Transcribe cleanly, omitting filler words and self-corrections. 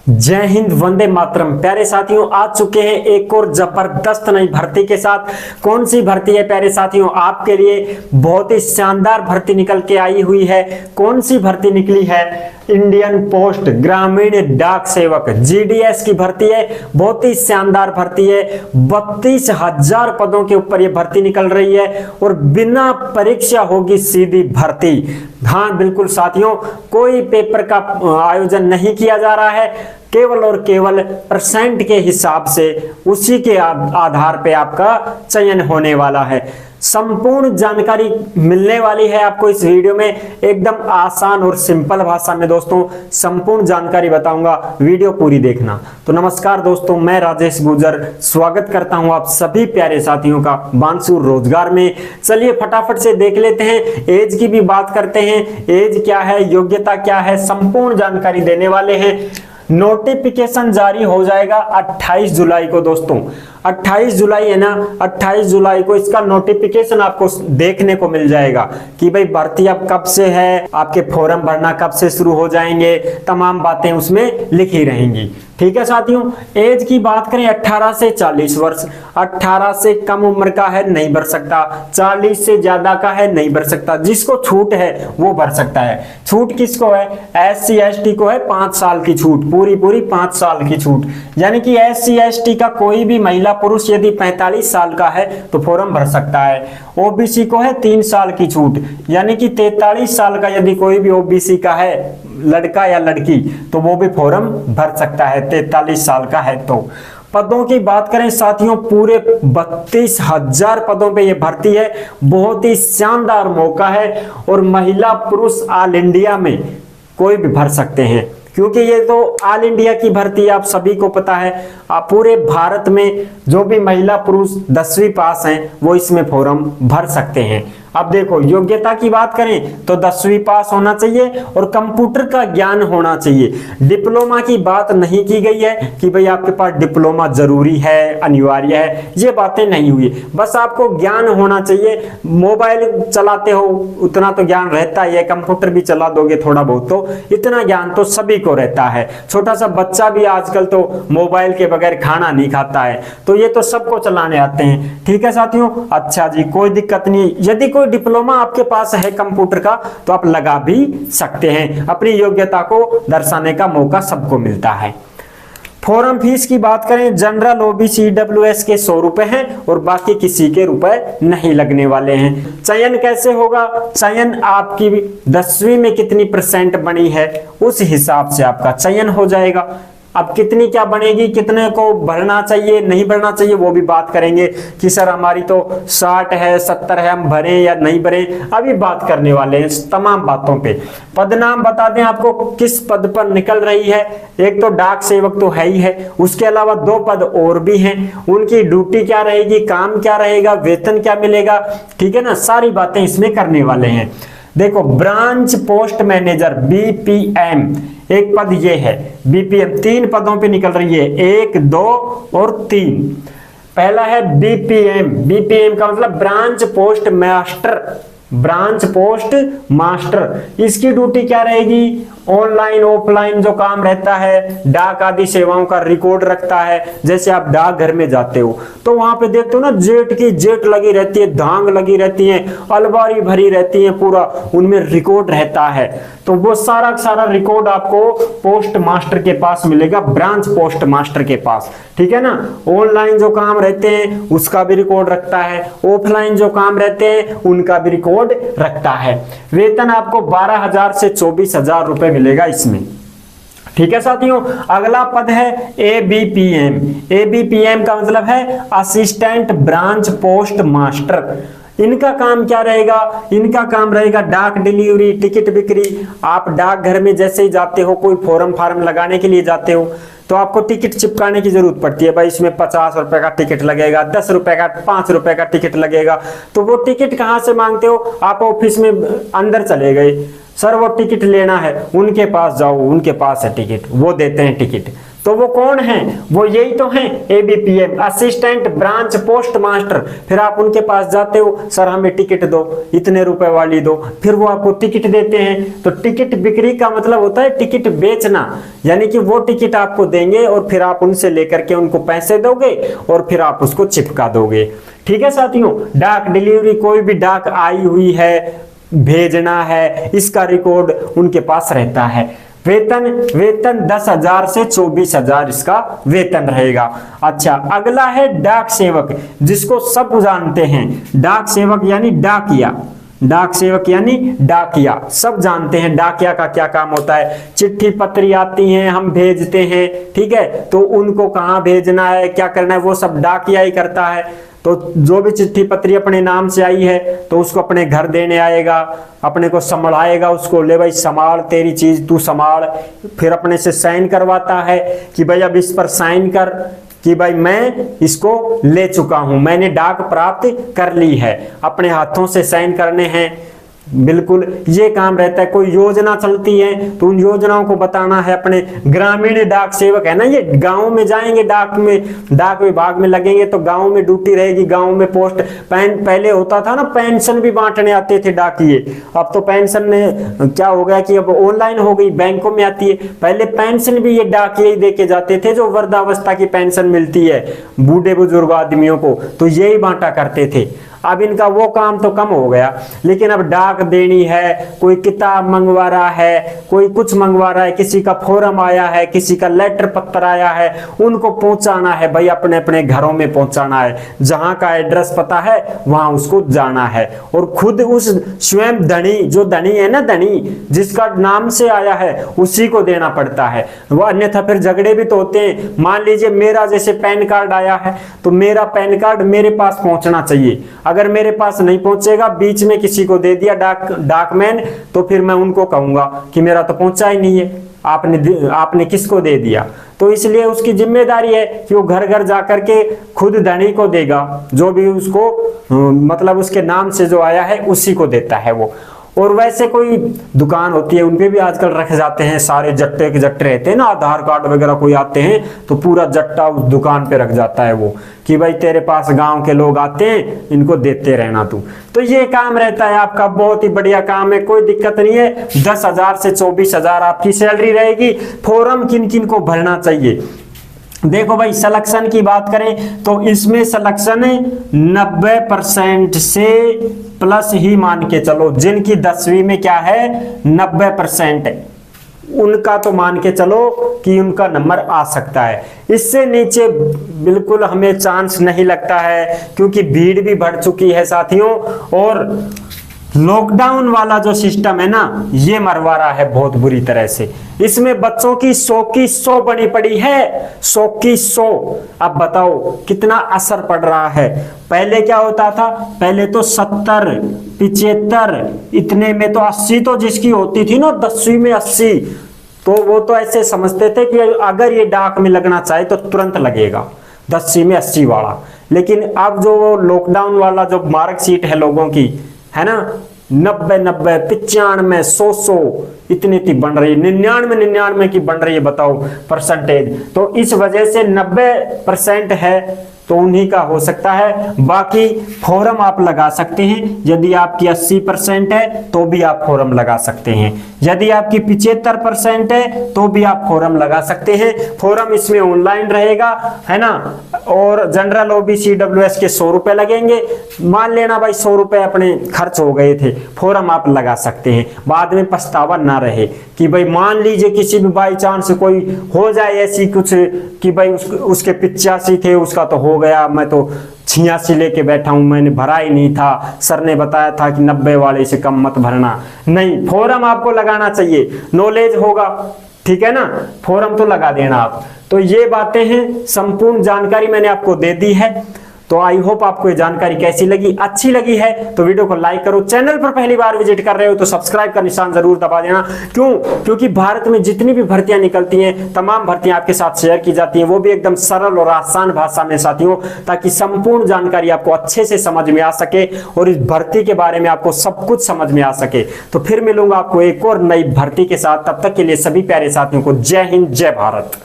जय हिंद, वंदे मातरम। प्यारे साथियों, आ चुके हैं एक और जबरदस्त नई भर्ती के साथ। कौन सी भर्ती है प्यारे साथियों? आपके लिए बहुत ही शानदार भर्ती निकल के आई हुई है। कौन सी भर्ती निकली है? इंडियन पोस्ट ग्रामीण डाक सेवक जीडीएस की भर्ती है। बहुत ही शानदार भर्ती है। 32,000 पदों के ऊपर ये भर्ती निकल रही है और बिना परीक्षा होगी सीधी भर्ती। हाँ बिल्कुल साथियों, कोई पेपर का आयोजन नहीं किया जा रहा है, केवल और केवल परसेंट के हिसाब से उसी के आधार पे आपका चयन होने वाला है। संपूर्ण जानकारी मिलने वाली है आपको इस वीडियो में, एकदम आसान और सिंपल भाषा में दोस्तों संपूर्ण जानकारी बताऊंगा। वीडियो पूरी देखना। तो नमस्कार दोस्तों, मैं राजेश गुर्जर स्वागत करता हूं आप सभी प्यारे साथियों का बांसुर रोजगार में। चलिए फटाफट से देख लेते हैं, एज की भी बात करते हैं। एज क्या है, योग्यता क्या है, संपूर्ण जानकारी देने वाले हैं। नोटिफिकेशन जारी हो जाएगा 28 जुलाई को दोस्तों। 28 जुलाई है ना, 28 जुलाई को इसका नोटिफिकेशन आपको देखने को मिल जाएगा कि भाई भर्ती अब कब से है, आपके फॉर्म भरना कब से शुरू हो जाएंगे, तमाम बातें उसमें लिखी रहेंगी। ठीक है साथियों, एज की बात करें 18 से 40 वर्ष। 18 से कम उम्र का है नहीं भर सकता, 40 से ज्यादा का है नहीं भर सकता। जिसको छूट है वो भर सकता है। छूट किसको है? SC ST को है 5 साल की छूट, पूरी 5 साल की छूट। यानी कि SC ST का कोई भी महिला पुरुष यदि 45 साल का है तो फॉर्म भर सकता है। OBC को है 3 साल की छूट, यानी कि 43 साल का यदि कोई भी OBC का है लड़का या लड़की तो वो भी फॉर्म भर सकता है, 43 साल का है तो। पदों की बात करें साथियों, पूरे 32,000 पदों पे ये भर्ती है। बहुत ही शानदार मौका है और महिला पुरुष ऑल इंडिया में कोई भी भर सकते हैं, क्योंकि ये तो ऑल इंडिया की भर्ती आप सभी को पता है। पूरे भारत में जो भी महिला पुरुष 10वीं पास हैं वो इसमें फॉर्म भर सकते हैं। अब देखो, योग्यता की बात करें तो 10वीं पास होना चाहिए और कंप्यूटर का ज्ञान होना चाहिए। डिप्लोमा की बात नहीं की गई है कि भाई आपके पास डिप्लोमा जरूरी है, अनिवार्य है, ये बातें नहीं हुई। बस आपको ज्ञान होना चाहिए। मोबाइल चलाते हो उतना तो ज्ञान रहता ही है, कंप्यूटर भी चला दोगे थोड़ा बहुत तो इतना ज्ञान तो सभी को रहता है। छोटा सा बच्चा भी आजकल तो मोबाइल के बगैर खाना नहीं खाता है, तो ये तो सबको चलाने आते हैं। ठीक है साथियों, अच्छा जी, कोई दिक्कत नहीं। यदि कोई डिप्लोमा आपके पास है कंप्यूटर का तो आप लगा भी सकते हैं। अपनी योग्यता को दर्शाने का मौका सबको मिलता है। फॉर्म फीस की बात करें, जनरल OBC EWS के 100 रुपए हैं और बाकी किसी के रुपए नहीं लगने वाले हैं। चयन कैसे होगा? चयन आपकी 10वीं में कितनी % बनी है उस हिसाब से आपका चयन हो जाएगा। अब कितनी क्या बनेगी, कितने को भरना चाहिए नहीं भरना चाहिए वो भी बात करेंगे कि सर हमारी तो 60 है 70 है, हम भरें या नहीं भरें, अभी बात करने वाले हैं तमाम बातों पे। पद नाम बता दें आपको किस पद पर निकल रही है। एक तो डाक सेवक तो है ही है, उसके अलावा 2 पद और भी हैं। उनकी ड्यूटी क्या रहेगी, काम क्या रहेगा, वेतन क्या मिलेगा, ठीक है ना, सारी बातें इसमें करने वाले हैं। देखो, ब्रांच पोस्ट मैनेजर BPM एक पद ये है। BPM 3 पदों पे निकल रही है, 1, 2 और 3। पहला है BPM का मतलब branch post master. Branch post master, इसकी ड्यूटी क्या रहेगी? ऑनलाइन ऑफलाइन जो काम रहता है, डाक आदि सेवाओं का रिकॉर्ड रखता है। जैसे आप डाक घर में जाते हो तो वहां पे देखते हो ना, जेट की जेट लगी रहती है, धांग लगी रहती है, अलमारी भरी रहती है, पूरा उनमें रिकॉर्ड रहता है। तो वो सारा रिकॉर्ड आपको पोस्ट मास्टर के पास मिलेगा, ब्रांच पोस्ट मास्टर के पास। ठीक है ना, ऑनलाइन जो काम रहते हैं उसका भी रिकॉर्ड रखता है, ऑफलाइन जो काम रहते हैं उनका भी रिकॉर्ड रखता है। वेतन आपको 12,000 से 24,000 रुपए मिलेगा इसमें। ठीक है साथियों, अगला पद है ABPM। ABPM का मतलब है असिस्टेंट ब्रांच पोस्ट मास्टर। इनका काम क्या रहेगा? इनका काम रहेगा डाक डिलीवरी, टिकट बिक्री। आप डाक घर में जैसे ही जाते हो, कोई फॉर्म लगाने के लिए जाते हो तो आपको टिकट चिपकाने की जरूरत पड़ती है। भाई इसमें 50 रुपए का टिकट लगेगा, 10 रुपए का, 5 रुपए का टिकट लगेगा। तो वो टिकट कहाँ से मांगते हो? आप ऑफिस में अंदर चले गए, सर वो टिकट लेना है, उनके पास जाओ, उनके पास है टिकट, वो देते हैं टिकट। तो वो कौन है? वो यही तो हैं, ABPM, assistant branch post master. फिर आप उनके पास जाते हो, सर हमें टिकट दो, इतने रुपए वाली दो, फिर वो आपको टिकट देते हैं। तो टिकट बिक्री का मतलब होता है टिकट बेचना, यानी कि वो टिकट आपको देंगे और फिर आप उनसे लेकर के उनको पैसे दोगे और फिर आप उसको चिपका दोगे। ठीक है साथियों, डाक डिलीवरी, कोई भी डाक आई हुई है, भेजना है, इसका रिकॉर्ड उनके पास रहता है। वेतन 10,000 से 24,000 इसका वेतन रहेगा। अच्छा, अगला है डाक सेवक, जिसको सब जानते हैं। डाक सेवक यानी डाकिया, डाक सेवक यानी डाकिया, सब जानते हैं डाकिया का क्या काम होता है। चिट्ठी पत्री आती हैं, हम भेजते हैं, ठीक है, तो उनको कहाँ भेजना है, क्या करना है, वो सब डाकिया ही करता है। तो जो भी चिट्ठी पत्री अपने नाम से आई है तो उसको अपने घर देने आएगा, अपने को संभालेगा उसको, ले भाई संभाल, तेरी चीज तू संभाल। फिर अपने से साइन करवाता है कि भाई अब इस पर साइन कर कि भाई मैं इसको ले चुका हूं, मैंने डाक प्राप्त कर ली है, अपने हाथों से साइन करने हैं। बिल्कुल ये काम रहता है। कोई योजना चलती है तो उन योजनाओं को बताना है। अपने ग्रामीण डाक सेवक है ना, ये गांव में जाएंगे, डाक विभाग में लगेंगे तो गांव में ड्यूटी रहेगी, गांव में पोस्ट पहले होता था ना, पेंशन भी बांटने आते थे डाकिए। अब तो पेंशन ने क्या हो गया कि अब ऑनलाइन हो गई, बैंकों में आती है। पहले पेंशन भी ये डाकिए ही दे के जाते थे, जो वृद्धावस्था की पेंशन मिलती है बूढ़े बुजुर्ग आदमियों को, तो यही बांटा करते थे। अब इनका वो काम तो कम हो गया, लेकिन अब डाक देनी है, कोई किताब मंगवा रहा है, कोई कुछ मंगवा रहा है, किसी का फॉर्म आया है, किसी का लेटर पत्र आया है, उनको पहुंचाना है भाई, अपने अपने घरों में पहुंचाना है। जहां का एड्रेस पता है वहां उसको जाना है, और खुद उस स्वयं धनी, जो धनी है ना, धनी जिसका नाम से आया है उसी को देना पड़ता है। वो अन्यथा फिर झगड़े भी तो होते हैं। मान लीजिए मेरा जैसे पैन कार्ड आया है तो मेरा पैन कार्ड मेरे पास पहुंचना चाहिए, अगर मेरे पास नहीं पहुंचेगा, बीच में किसी को दे दिया डाकमैन, तो फिर मैं उनको कहूंगा कि मेरा तो पहुंचा ही नहीं है, आपने किसको दे दिया। तो इसलिए उसकी जिम्मेदारी है कि वो घर घर जाकर के खुद धनी को देगा, जो भी उसको मतलब उसके नाम से जो आया है उसी को देता है वो। और वैसे कोई दुकान होती है उनपे भी आजकल रखे जाते हैं, सारे जट्टे के जट्टे रहते हैं ना, आधार कार्ड वगैरह कोई आते हैं तो पूरा जट्टा उस दुकान पे रख जाता है वो, कि भाई तेरे पास गांव के लोग आते हैं, इनको देते रहना तू। तो ये काम रहता है आपका, बहुत ही बढ़िया काम है, कोई दिक्कत नहीं है। 10,000 से 24,000 आपकी सैलरी रहेगी। फॉर्म किन किन को भरना चाहिए, देखो भाई, सिलेक्शन की बात करें तो इसमें सिलेक्शन 90% से प्लस ही मान के चलो। जिनकी 10वीं में क्या है 90% है, उनका तो मान के चलो कि उनका नंबर आ सकता है। इससे नीचे बिल्कुल हमें चांस नहीं लगता है, क्योंकि भीड़ भी बढ़ चुकी है साथियों, और लॉकडाउन वाला जो सिस्टम है ना, ये मरवा रहा है बहुत बुरी तरह से। इसमें बच्चों की 100 की 100 बनी पड़ी है, 100 की 100। अब बताओ कितना असर पड़ रहा है। पहले क्या होता था, पहले तो 70, 75, इतने में तो 80 तो जिसकी होती थी ना 10वीं में 80, तो वो तो ऐसे समझते थे कि अगर ये डाक में लगना चाहे तो तुरंत लगेगा 10वीं में 80 वाला। लेकिन अब जो लॉकडाउन वाला जो मार्कशीट है लोगों की, है ना, 90, 95, 100 इतनी बन रही है, 99 की बन रही है, बताओ परसेंटेज। तो इस वजह से 90% है तो उन्हीं का हो सकता है। बाकी फॉर्म आप लगा सकते हैं, यदि आपकी 80% है तो भी आप फॉर्म लगा सकते हैं, यदि आपकी 75% है तो भी आप फॉर्म लगा सकते हैं। फॉर्म इसमें ऑनलाइन रहेगा, है ना, और जनरल OBC WS के 100 रुपए लगेंगे। मान लेना भाई 100 रुपए अपने खर्च हो गए थे, फॉर्म आप लगा सकते हैं, बाद में पछतावा ना रहे कि भाई मान लीजिए किसी भी बाई चांस कोई हो जाए ऐसी कुछ कि भाई उसके 85 थे, उसका तो हो गया, मैं तो 86 लेके बैठा हूं, मैंने भरा ही नहीं था, सर ने बताया था कि 90 वाले से कम मत भरना। नहीं, फॉर्म आपको लगाना चाहिए, नॉलेज होगा, ठीक है ना, फॉर्म तो लगा देना आप। तो ये बातें हैं, संपूर्ण जानकारी मैंने आपको दे दी है। तो आई होप आपको ये जानकारी कैसी लगी, अच्छी लगी है तो वीडियो को लाइक करो। चैनल पर पहली बार विजिट कर रहे हो तो सब्सक्राइब का निशान जरूर दबा देना। क्यों? क्योंकि भारत में जितनी भी भर्तियां निकलती हैं, तमाम भर्तियां आपके साथ शेयर की जाती हैं, वो भी एकदम सरल और आसान भाषा में साथियों, ताकि संपूर्ण जानकारी आपको अच्छे से समझ में आ सके और इस भर्ती के बारे में आपको सब कुछ समझ में आ सके। तो फिर मिलूंगा आपको एक और नई भर्ती के साथ, तब तक के लिए सभी प्यारे साथियों को जय हिंद, जय भारत।